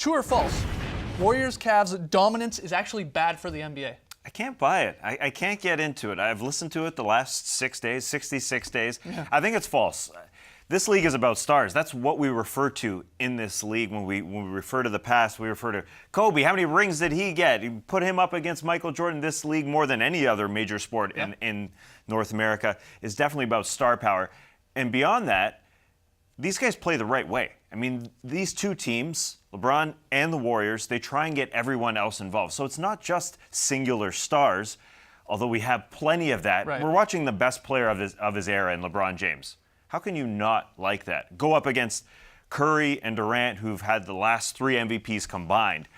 True or false? Warriors Cavs dominance is actually bad for the NBA. I can't buy it. I can't get into it. I've listened to it the last 6 days, 66 days. Yeah. I think it's false. This league is about stars. That's what we refer to in this league. When we refer to the past, we refer to Kobe. How many rings did he get? You put him up against Michael Jordan. This league, more than any other major sport in North America, is definitely about star power. And beyond that, these guys play the right way. I mean, these two teams, LeBron and the Warriors, they try and get everyone else involved. So it's not just singular stars, although we have plenty of that. Right. We're watching the best player of his era in LeBron James. How can you not like that? Go up against Curry and Durant, who've had the last 3 MVPs combined.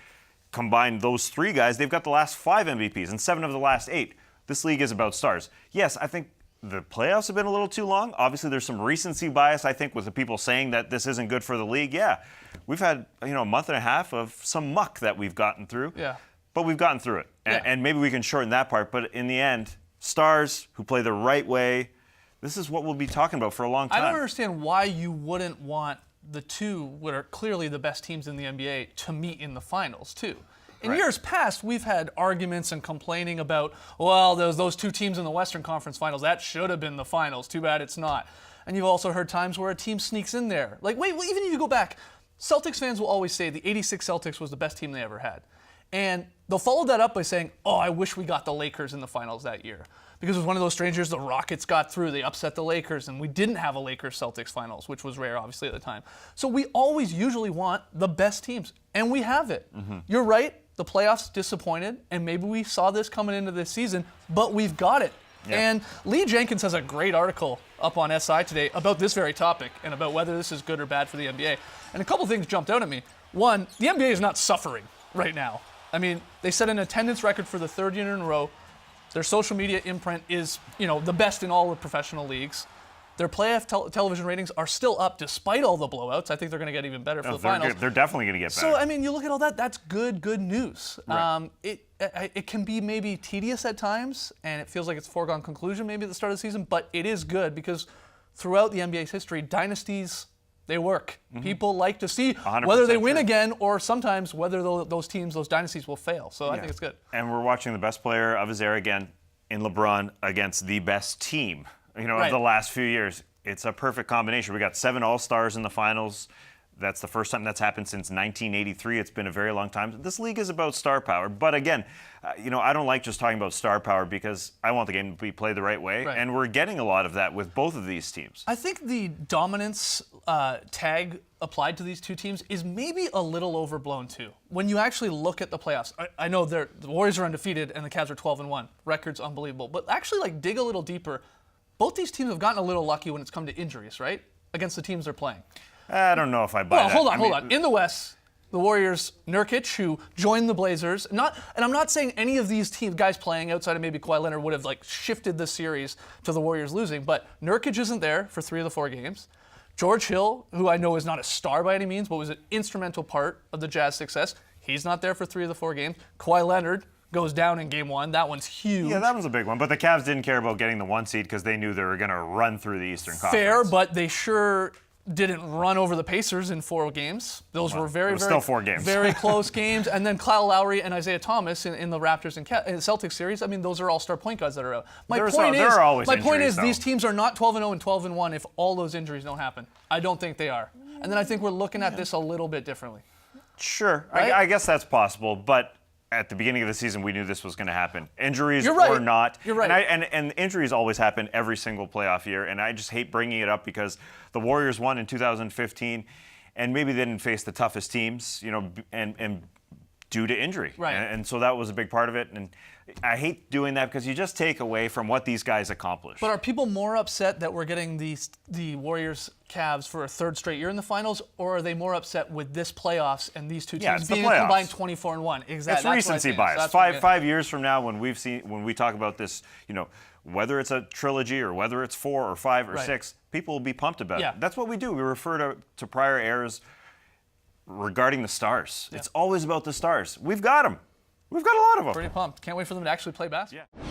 Combine those 3 guys, they've got the last 5 MVPs and 7 of the last 8. This league is about stars. Yes, I think the playoffs have been a little too long. Obviously, there's some recency bias, I think, with the people saying that this isn't good for the league. Yeah, we've had a month and a half of some muck that we've gotten through. Yeah. But we've gotten through it. And maybe we can shorten that part. But in the end, stars who play the right way, this is what we'll be talking about for a long time. I don't understand why you wouldn't want the two, what are clearly the best teams in the NBA, to meet in the finals, too. In years past, we've had arguments and complaining about, well, those 2 teams in the Western Conference Finals, that should have been the finals. Too bad it's not. And you've also heard times where a team sneaks in there. Like, wait, even if you go back, Celtics fans will always say the '86 Celtics was the best team they ever had. And they'll follow that up by saying, oh, I wish we got the Lakers in the finals that year. Because it was one of those strange years, the Rockets got through, they upset the Lakers, and we didn't have a Lakers-Celtics finals, which was rare, obviously, at the time. So we always usually want the best teams, and we have it. Mm-hmm. You're right, the playoffs disappointed, and maybe we saw this coming into this season, but we've got it. Yeah. And Lee Jenkins has a great article up on SI today about this very topic and about whether this is good or bad for the NBA. And a couple things jumped out at me. One, the NBA is not suffering right now. I mean, they set an attendance record for the 3rd year in a row. Their social media imprint is, the best in all the professional leagues. Their playoff television ratings are still up despite all the blowouts. I think they're going to get even better for the finals. They're definitely going to get better. So, I mean, you look at all that, that's good news. Right. It can be maybe tedious at times, and it feels like it's a foregone conclusion maybe at the start of the season, but it is good because throughout the NBA's history, dynasties, they work. Mm-hmm. People like to see whether they win again or sometimes whether those teams, those dynasties will fail. So I think it's good. And we're watching the best player of his era again in LeBron against the best team, of the last few years. It's a perfect combination. We got 7 All-Stars in the finals. That's the first time that's happened since 1983. It's been a very long time. This league is about star power. But again, I don't like just talking about star power because I want the game to be played the right way. Right. And we're getting a lot of that with both of these teams. I think the dominance tag applied to these 2 teams is maybe a little overblown too. When you actually look at the playoffs, I know the Warriors are undefeated and the Cavs are 12-1. Record's unbelievable. But actually, dig a little deeper. Both these teams have gotten a little lucky when it's come to injuries, right? Against the teams they're playing. I don't know if I buy that. Hold on. In the West, the Warriors, Nurkic, who joined the Blazers, and I'm not saying any of these guys playing outside of maybe Kawhi Leonard would have shifted the series to the Warriors losing, but Nurkic isn't there for 3 of the 4 games. George Hill, who I know is not a star by any means, but was an instrumental part of the Jazz success, he's not there for 3 of the 4 games. Kawhi Leonard goes down in game 1. That one's huge. Yeah, that one's a big one. But the Cavs didn't care about getting the 1 seed because they knew they were going to run through the Eastern Conference. Fair, but they sure didn't run over the Pacers in 4 games. Those were very still 4 games. Very close games. And then Kyle Lowry and Isaiah Thomas in the Raptors and Celtics series. I mean, those are all-star point guards that are out. My point is these teams are not 12-0 and 12-1 if all those injuries don't happen. I don't think they are. And then I think we're looking at this a little bit differently. Sure. Right? I guess that's possible, but at the beginning of the season, we knew this was going to happen. Injuries or not. You're right. And injuries always happen every single playoff year, and I just hate bringing it up because the Warriors won in 2015, and maybe they didn't face the toughest teams, and due to injury. Right. And so that was a big part of it, and I hate doing that because you just take away from what these guys accomplished. But are people more upset that we're getting the Warriors Cavs for a 3rd straight year in the finals, or are they more upset with this playoffs and these 2 teams being a combined 24-1? Exactly. It's recency bias. Five years from now, when we talk about this, whether it's a trilogy or whether it's 4 or 5 or 6, people will be pumped about it. That's what we do. We refer to prior eras regarding the stars. It's always about the stars. We've got them. We've got a lot of them. Pretty pumped. Can't wait for them to actually play basketball. Yeah.